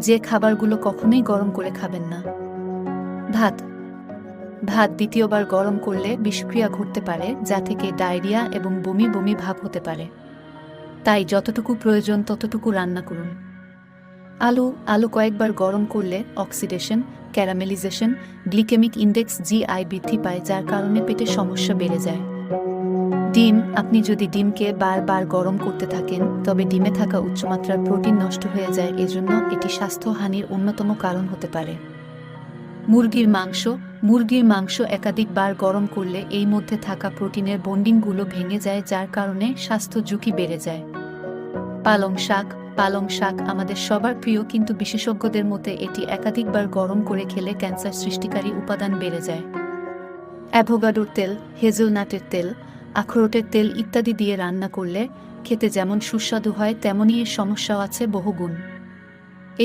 যে খাবারগুলো কখনোই গরম করে খাবেন না। ভাত ভাত দ্বিতীয়বার গরম করলে বিষক্রিয়া ঘটতে পারে, যা থেকে ডায়রিয়া এবং বমি বমি ভাব হতে পারে। তাই যতটুকু প্রয়োজন ততটুকু রান্না করুন। আলু কয়েকবার গরম করলে অক্সিডেশন, ক্যারামেলিজেশন, গ্লিকেমিক ইন্ডেক্স জিআই বৃদ্ধি পায়, যার কারণে পেটের সমস্যা বেড়ে যায়। ডিম আপনি যদি ডিমকে বারবার গরম করতে থাকেন, তবে ডিমে থাকা উচ্চমাত্রার প্রোটিন নষ্ট হয়ে যায়, এজন্য এটি স্বাস্থ্যহানির অন্যতম কারণ হতে পারে। মুরগির মাংস একাধিকবার গরম করলে এই মধ্যে থাকা প্রোটিনের বন্ডিংগুলো ভেঙে যায়, যার কারণে স্বাস্থ্য ঝুঁকি বেড়ে যায়। পালং শাক আমাদের সবার প্রিয়, কিন্তু বিশেষজ্ঞদের মতে এটি একাধিকবার গরম করে খেলে ক্যান্সার সৃষ্টিকারী উপাদান বেড়ে যায়। অ্যাভোকাডোর তেল, হেজেলনাটের তেল, আখরোটের তেল ইত্যাদি দিয়ে রান্না করলে খেতে যেমন সুস্বাদু হয়, তেমনই এর সমস্যাও আছে বহুগুণ।